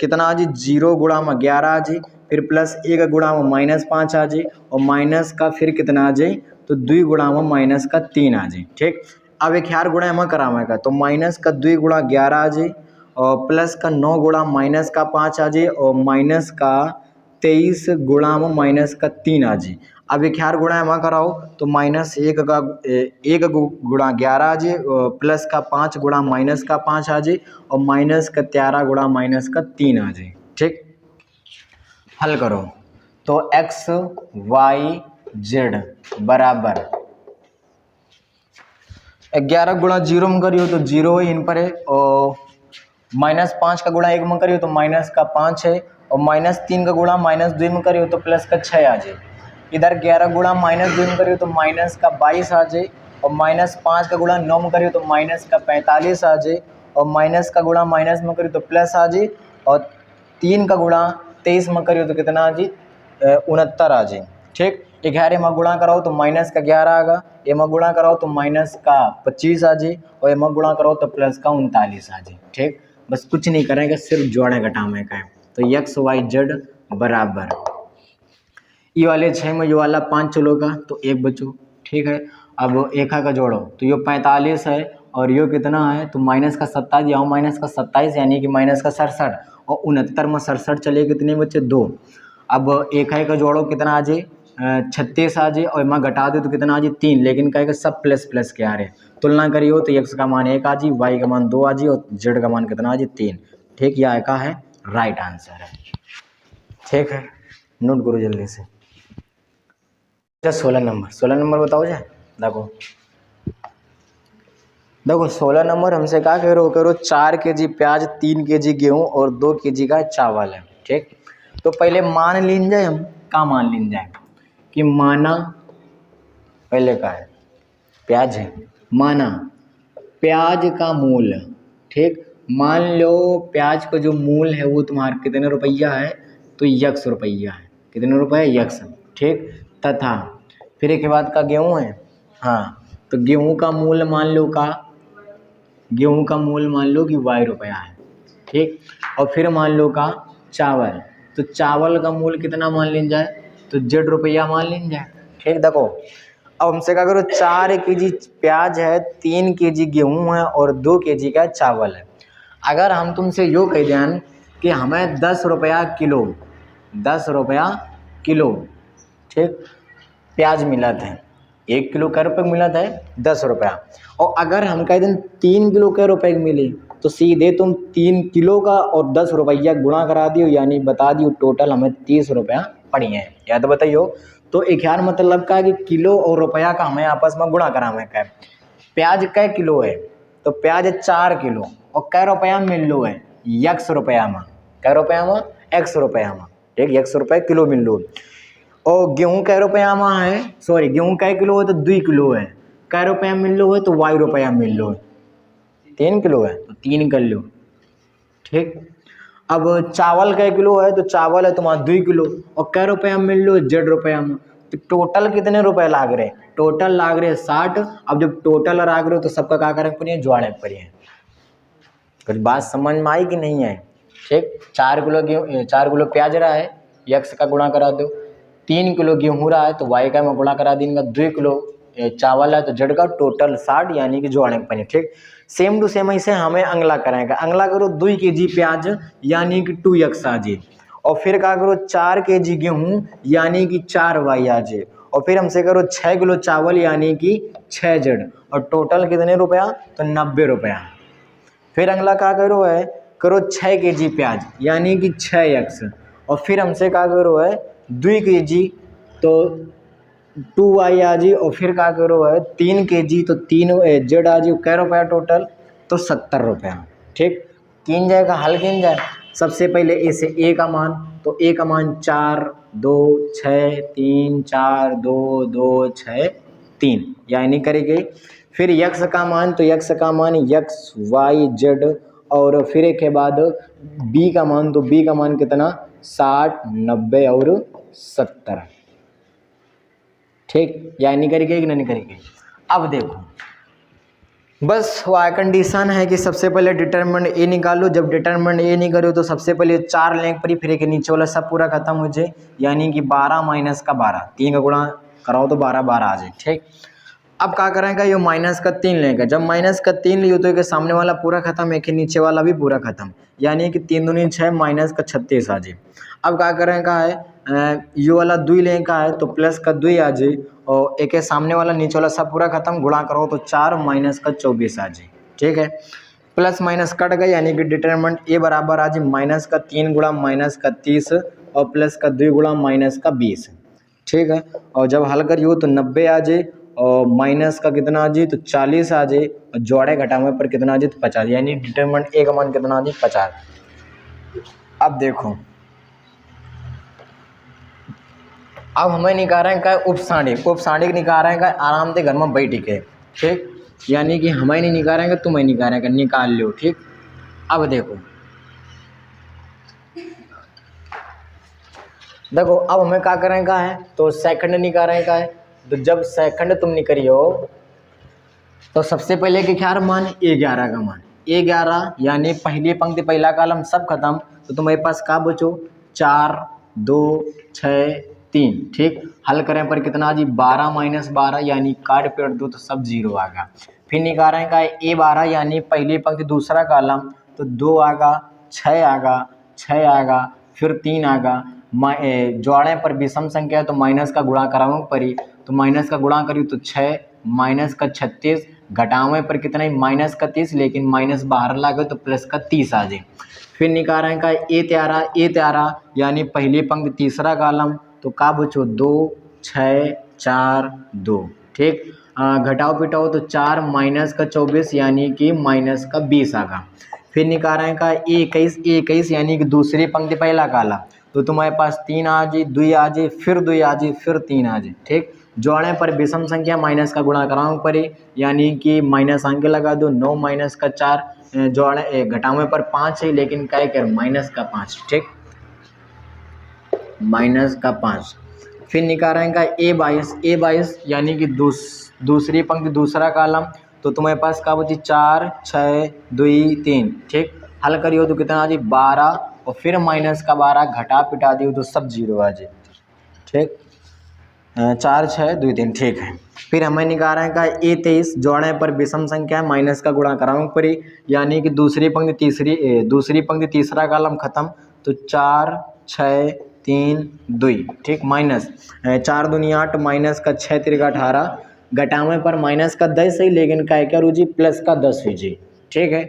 [SPEAKER 1] कितना आ जी 0 गुणा में 11 आ जी, फिर प्लस 1 गुणा में -5 आ जाए, और माइनस का फिर कितना आ जाए तो 2 गुणा में माइनस का 3 आ जाए। ठीक, अब एक हार गुणा में करावेगा तो माइनस का 2 गुणा 11 आ जाए, और प्लस का 9 गुणा माइनस का 5 आ जाए, और माइनस का 23 गुणा में माइनस का 3 आ जाए। अब एक हार गुणा में कराओ तो -1 का 1 गुणा 11 आ जाए, प्लस का 5 गुणा माइनस का 5 आ जाए, और माइनस का 13 गुणा माइनस का 3 आ जाए। ठीक, हल करो तो XYZ बराबर 11 गुणा 0 में करियो तो 0 है इन पर है, और -5 का गुणा 1 में करियो तो माइनस का 5 है, और -3 का गुणा -2 में करियो तो प्लस का 6 आ जाए। इधर 11 गुणा -2 में करियो तो माइनस का 22 आ जाए, और -5 का गुणा 9 में करियो तो माइनस का 45 आ जाए, और माइनस का गुणा माइनस में करियो तो प्लस आ जाए, और 3 का गुणा 23 में करियो तो कितना आ जाए 69 आ जाए। ठीक, 11 में गुणा कराओ तो माइनस का 11 आएगा, ये में गुणा कराओ तो माइनस का 25 आ जाए, और ये में गुणा कराओ तो प्लस का 39 आ जाए। ठीक, बस कुछ नहीं करेंगे सिर्फ जोड़े घटाने का है। तो XYZ बराबर ये वाले 6 में ये वाला 5 चलोगा तो 1 बचो। ठीक है, अब एक का जोड़ो तो ये 45 है, और ये कितना है तो माइनस का 27, यहाँ माइनस का 27 यानी कि माइनस का 67, और 69 में 67 चले कितने बच्चे 2। अब एक का जोड़ो कितना आ जाए 36 आ जाए, और मैं घटा दो तो कितना आ जाए 3, लेकिन कहेगा सब प्लस प्लस के आ रहे, तुलना करियो तो x का मान 1 आ जाए, y का मान 2 आ जाए, और z का मान कितना आ जाए 3। ठीक, यह का है राइट आंसर है। ठीक है, नोट करो जल्दी से। 16 नंबर बताओ जाए। देखो 16 नंबर हमसे क्या कह रहे हो 4 kg प्याज 3 kg गेहूँ और 2 kg का चावल है। ठीक, तो पहले मान लीन जाए, हम का मान लीन जाए कि माना पहले का है प्याज है, माना प्याज का मूल। ठीक, मान लो प्याज का जो मूल है वो तुम्हारा कितने रुपया है तो x रुपया है, कितने रुपये x। ठीक, तथा फिर एक बाद का गेहूँ है, हाँ तो गेहूँ का मूल मान लो का, गेहूँ का मूल मान लो कि y रुपया है। ठीक, और फिर मान लो का चावल, तो चावल का मूल कितना मान लीन जाए तो z रुपया मान लीन जाए। ठीक, देखो अब हमसे क्या करो 4 kg प्याज है, 3 kg गेहूँ है और 2 kg का चावल है। अगर हम तुमसे यो कह दें कि हमें 10 रुपया किलो, 10 रुपया किलो ठीक प्याज मिला था, 1 किलो कै रुपये मिला था 10 रुपया, और अगर हम कह दें 3 किलो कै रुपये की मिली तो सीधे तुम 3 किलो का और 10 रुपया गुणा करा दियो, यानी बता दियो टोटल हमें 30 रुपया पड़ी है। या तो बताइयो, तो एक यार मतलब का कि किलो और रुपया का हमें आपस में गुणा करावे का। प्याज कै किलो है तो प्याज 4 किलो और कै रुपया मिल लो है x रुपया में, कै रुपया में x रुपया में। ठीक, x रुपये किलो मिल लो। और गेहूँ कै रुपया में है, सॉरी गेहूँ कै किलो है तो 2 किलो है, कै रुपया मिल लो है तो y रुपया मिल लो है, 3 किलो है तो 3 कर लो। ठीक, अब चावल कै किलो है तो चावल है तुम्हारा 2 किलो और कै रुपया मिल लो z रुपया में, तो टोटल कितने रुपए लाग रहे, टोटल लाग रहे 60। अब जब टोटल लाग रहे हो तो सबका क्या करें पड़िए जोड़े पड़िए। कुछ बात समझ में आई कि नहीं है। ठीक, 4 किलो गेहूँ 4 किलो प्याज रहा है, यक्स का गुणा करा दो। 3 किलो गेहूँ रहा है तो वाई का मैं गुणा करा दूंगा। 2 किलो चावल है तो जेड का टोटल 60 यानी कि जोड़ने के पनी। ठीक, सेम टू सेम ऐसे हमें अगला कराएगा। अगला करो 2 kg प्याज यानी कि 2x आ जाए, और फिर क्या करो 4 kg गेहूँ यानी कि 4y आ जाए, और फिर हमसे करो 6 किलो चावल यानी कि 6z, और टोटल कितने रुपया तो 90 रुपया। फिर अगला क्या करो है, करो 6 kg प्याज यानी कि 6x, और फिर हमसे क्या करो है 2 kg तो 2y आ जी, और फिर क्या करो है 3 kg तो 3z आ जी। कै रुपया टोटल तो 70 रुपया। ठीक, किन जाएगा हल किन जाए। सबसे पहले ए से ए का मान, तो ए का मान 4 2 6 3 4 2 2 6 3 यानी करेंगे। फिर यक्स का मान, तो यक्स का मान यक्स वाई जेड, और फिर एक के बाद बी का मान, तो बी का मान कितना 60 90 और 70। ठीक, यानी करेंगे कि नहीं करेंगे। अब देखो बस वह कंडीशन है कि सबसे पहले डिटरमिनेंट ए निकालो। जब डिटरमिनेंट ए नहीं करो तो सबसे पहले 4 लेंगे परी, फिर एक नीचे वाला सब पूरा खत्म हो जाए, यानी कि 12 माइनस का 12, 3 का गुणा कराओ तो 12 12 आ जाए। ठीक, अब क्या करेंगे, ये माइनस का 3 लेंगे। जब माइनस का 3 लियो तो एक सामने वाला पूरा खत्म, एक नीचे वाला भी पूरा खत्म, यानी कि 3 दूनी 6 माइनस का 36 आ जाए। अब क्या करेंगे है ये वाला 2 लेंगे है तो प्लस का 2 आ जाए, और एक सामने वाला नीचे वाला सब पूरा खत्म, गुणा करो तो 4 माइनस का 24 आ जाए। ठीक है, प्लस माइनस कट गए, यानी कि डिटरमिनेंट ए बराबर आ जाए माइनस का 3 गुणा माइनस का 30 और प्लस का 2 गुणा माइनस का 20। ठीक है, और जब हल करियो तो 90 आ जाए, और माइनस का कितना आ जाए तो 40 आ जाए, और जोड़े घटावे पर कितना आ जाए तो 50, यानी डिटरमिनेंट ए का मान कितना आ जाए 50। अब देखो अब हमें निकालें का उपसांडिक निकालें का आराम से घर में बैठ के। ठीक, यानी कि हमें नहीं निकालेंगे तुम्हें निकालेंगे, निकाल लो। ठीक, अब देखो अब हमें क्या करेंगे है तो सेकंड निकालें का है। तो जब सेकंड तुम निकलियो तो सबसे पहले के क्या मान 11 का मान 11, यानी पहली पंक्ति पहला कॉलम सब खत्म, तो तुम्हारे पास क्या बचो 4 2 6 3। ठीक, हल करें पर कितना जी 12 माइनस 12, यानी काट पेट दो तो सब 0 आएगा। फिर निकालें का ए 12, यानी पहली पंक्ति दूसरा कॉलम, तो 2 आएगा 6 आएगा 6 आएगा, फिर 3 आएगा। जोड़े पर विषम संख्या है तो माइनस का गुणा कराओ परी, तो माइनस का गुणा करी तो 6 माइनस का 36, घटावे पर कितना ही माइनस का 30, लेकिन माइनस बाहर लागे तो प्लस का 30 आ जाए। फिर निकालें का ए 13, यानी पहली पंक्ति तीसरा कॉलम, तो का बचो 2 6 4 2। ठीक, घटाओ पिटाओ तो 4 माइनस का 24, यानी कि माइनस का 20 आगा। फिर निकालें का ए 21, यानी कि दूसरी पंक्ति पहला कॉलम, तो तुम्हारे पास 3 आ जाए 2 आ जाए, फिर 2 आ जाए, फिर 3 आ जाए। ठीक, जोड़े पर विषम संख्या माइनस का गुणा कराओ पड़े, यानी कि माइनस आगे लगा दो 9 माइनस का 4, जोड़े घटावे पर 5 है, लेकिन क्या कर माइनस का 5। ठीक, माइनस का 5। फिर निकालें का ए 22, यानी कि दूसरी पंक्ति दूसरा कॉलम, तो तुम्हारे पास क्या बची 4 6 2 3। ठीक, हल करियो तो कितना आ जाए 12, और फिर माइनस का 12, घटा पिटा दियो तो सब 0 आ जाए। ठीक, 4 6 2 3। ठीक है, फिर हमें निकालें का ए 23, जोड़े पर विषम संख्या माइनस का गुणा कराओ पड़ी, यानी कि दूसरी पंक्ति तीसरा कॉलम खत्म, तो 4 6 3 2। ठीक, माइनस 4 दूनी 8, माइनस का 6 3 18, घटावे पर माइनस का 10 है, लेकिन क्या रूझी प्लस का 10 हुई। ठीक है,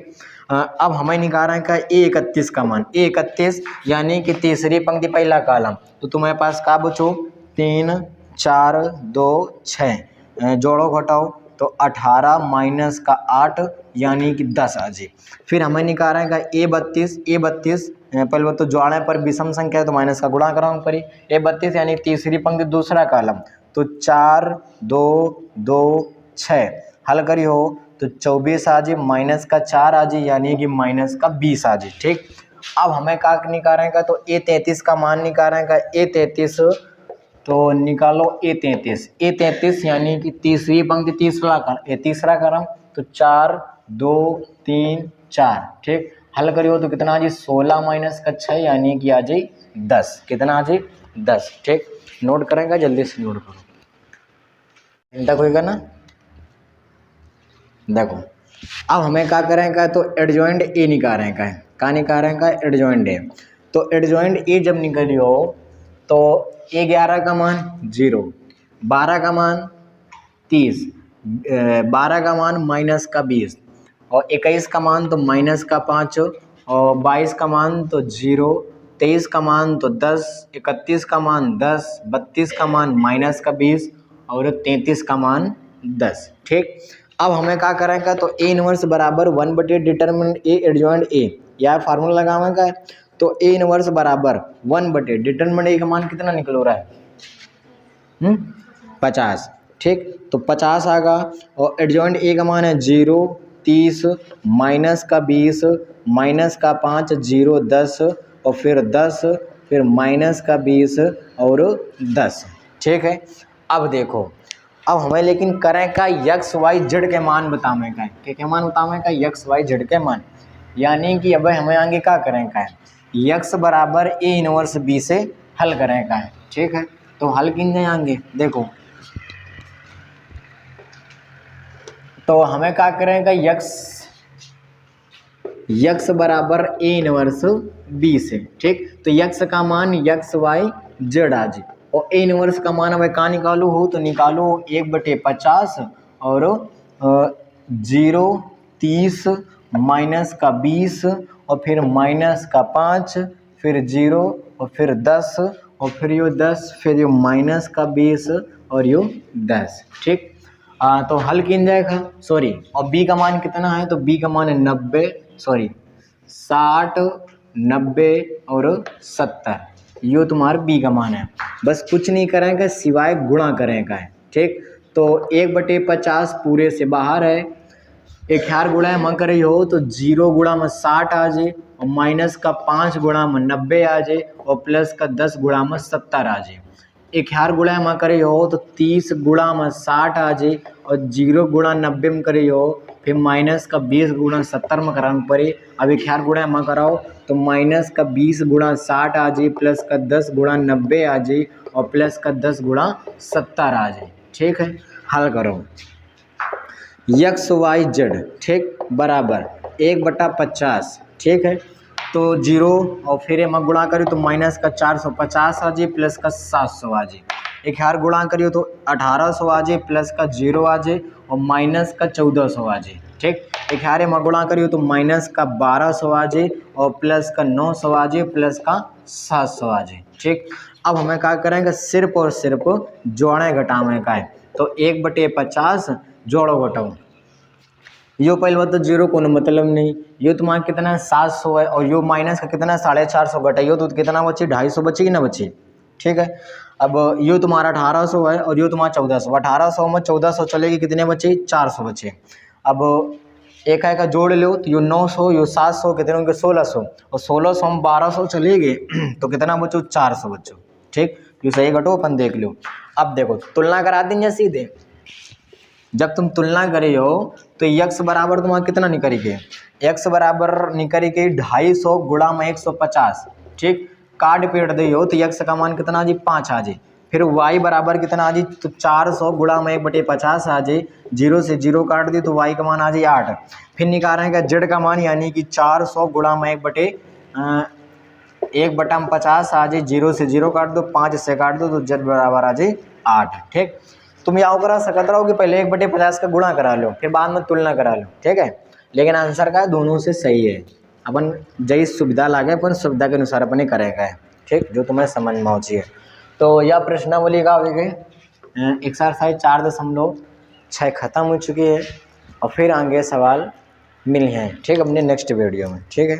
[SPEAKER 1] अब हमें निकालें का ए 31 का मान, ए 31, यानी कि तीसरी पंक्ति पहला कॉलम, तो तुम्हारे पास का बचो 3 4 2 6, जोड़ो घटाओ तो 18 माइनस का 8, यानी कि 10 आ जाए। फिर हमें निकालें का ए 32, पहले तो जोड़े पर विषम संख्या है तो माइनस का गुणा कराओ पड़ी, ए 32 यानी तीसरी पंक्ति दूसरा कॉलम, तो 4 2 2 6, हल करियो तो 24 आ जाए, माइनस का 4 आ जाए, यानी कि माइनस का 20 आ जाए। ठीक, अब हमें क्या निकालें का तो ए 33 का मान निकालें का, ए 33 तो निकालो ए 33, यानी कि तीसरी पंक्ति तीसरा क्रम, तो 4 2 3 4। ठीक, हल करियो तो कितना आ जाए 16 माइनस का 6 यानी कि आ जाए 10। कितना आ जाए 10। ठीक, नोट करेंगे, जल्दी से नोट करो। घंटा होएगा ना। देखो अब हमें क्या करेंगे तो एडजॉइंट ए निकालेंगे। क्या निकालेंगे? Adjoint A. तो एडजॉइंट ए जब निकलियो तो ए 11 का मान 0, 12 का मान 30, 12 का मान माइनस का 20 और 21 का मान तो माइनस का 5 और 22 का मान तो 0, 23 का मान तो 10, 31 का मान 10, 32 का मान माइनस का 20 और 33 का मान 10। ठीक, अब हमें क्या करेंगे तो ए इनवर्स बराबर 1 डिटरमिनेंट ए एडजॉइंट ए, यार फार्मूला लगाएंगे तो ए इनवर्स बराबर 1 डिटरमिनेंट ए का मान कितना निकल रहा है 50। ठीक, तो 50 आएगा और एडजॉइंट ए का मान है 0, 30, माइनस का 20, माइनस का 5, 0, 10 और फिर 10, फिर माइनस का 20 और 10। ठीक है, अब देखो अब हमें लेकिन करें का यक्स वाई जेड के मान बतावे का है। क्या मान बतावे का? यक्स वाई जेड के मान, यानी कि अब हमें आगे क्या करें का है यक्स बराबर ए इनवर्स बी से हल करें का है। ठीक है, तो हल किन जाएंगे देखो, तो हमें क्या करेंगे यक्स बराबर ए इनवर्स बी से। ठीक, तो यक्स का मान यक्स वाई जेड आ जी और ए इनवर्स का मान हमें कहाँ निकालो हो तो निकालो 1/50 और 0, 30, माइनस का 20 और फिर माइनस का 5, फिर 0 और फिर 10 और फिर यो 10, फिर यो माइनस का 20 और यो 10। ठीक, तो हल किन जाएगा सॉरी, और बी का मान कितना है तो बी का मान है 90, सॉरी 60, 90 और 70, यो तुम्हारा बी का मान है। बस कुछ नहीं करेंगे सिवाय गुणा करेंगे। ठीक, तो 1/50 पूरे से बाहर है, एक हार गुणा में करे हो तो 0 गुणा में 60 आ जाए और माइनस का 5 गुणा में 90 आ जाए और प्लस का 10 गुणा में 70 आ जाए। एक हार गुणा में करे हो तो 30 गुणा में 60 आ जाए और 0 गुणा 90 में करे हो फिर माइनस का 20 गुणा 70 में कराना पड़े। अब एक हार गुणा में कराओ तो माइनस का 20 गुणा 60 आ जाए, प्लस का 10 गुणा 90 आ जाए और प्लस का 10 गुणा 70 आ जाए। ठीक है, हल करो यक्स वाई जेड ठीक बराबर 1/50। ठीक है, तो 0 और फिर हम गुणा करें तो माइनस का 450 आ जाए, प्लस का 700 आ जाए। एक हार गुणा करियो तो 1800 आ जाए, प्लस का 0 आ जाए और माइनस का 1400 आ जाए। ठीक, एक हारे में गुणा करियो तो माइनस का 1200 आ जाए और प्लस का 900 आ जाए, प्लस का 700 आ जाए। ठीक, अब हमें क्या करेंगे सिर्फ और सिर्फ जोड़े घटावे का है, तो 1/50 जोड़ो घटाओ। यो पहले बात तो 0 को मतलब नहीं, यो तुम्हारा कितना 700 है और यो माइनस का कितना 450 घटाइयो तो कितना बचे 250 बचे कि ना बचे। ठीक है, अब यो तुम्हारा 1800 है और यो तुम्हारा 1400, 1800 में 1400 चलेगी कितने बचे 400 बचे। अब एक का जोड़ लो तो यो 900, यो 700 कितने होंगे 1600 और 1600 में 1200 चलेंगे तो कितना बचो 400 बचो। ठीक, यो सही घटो अपन देख लो। अब देखो तुलना करा देंगे सीधे, जब तुम तुलना करे हो तो यक्स बराबर तुम्हारा कितना निकलेगे, एक्स बराबर निकलेगे 250 गुणा में 150। ठीक, काट पेट दे हो तो यक्स का मान कितना आ जाए 5 आ जाए। फिर वाई बराबर कितना आ जाए तो 400 गुणा में 1/50 आ जाए, 0 से 0 काट दे तो वाई का मान आ जाए 8। फिर निकालेंगे जेड का मान यानी कि 400 गुणा में 1/50 आ जाए, 0 से 0 काट दो, 5 से काट दो तो जेड बराबर आ जाए 8। ठीक, तुम यहाँ करा सकते रहो कि पहले 1/50 का गुणा करा लो फिर बाद में तुलना करा लो। ठीक है, लेकिन आंसर का दोनों से सही है, अपन जई सुविधा लागे अपन सुविधा के अनुसार अपन करेगा। ठीक, जो तुम्हें समझ में चाहिए। तो यह प्रश्नावली का हो गए एक्सरसाइज 4.6 खत्म हो चुकी है और फिर आगे सवाल मिल हैं। ठीक, अपने नेक्स्ट वीडियो में। ठीक है।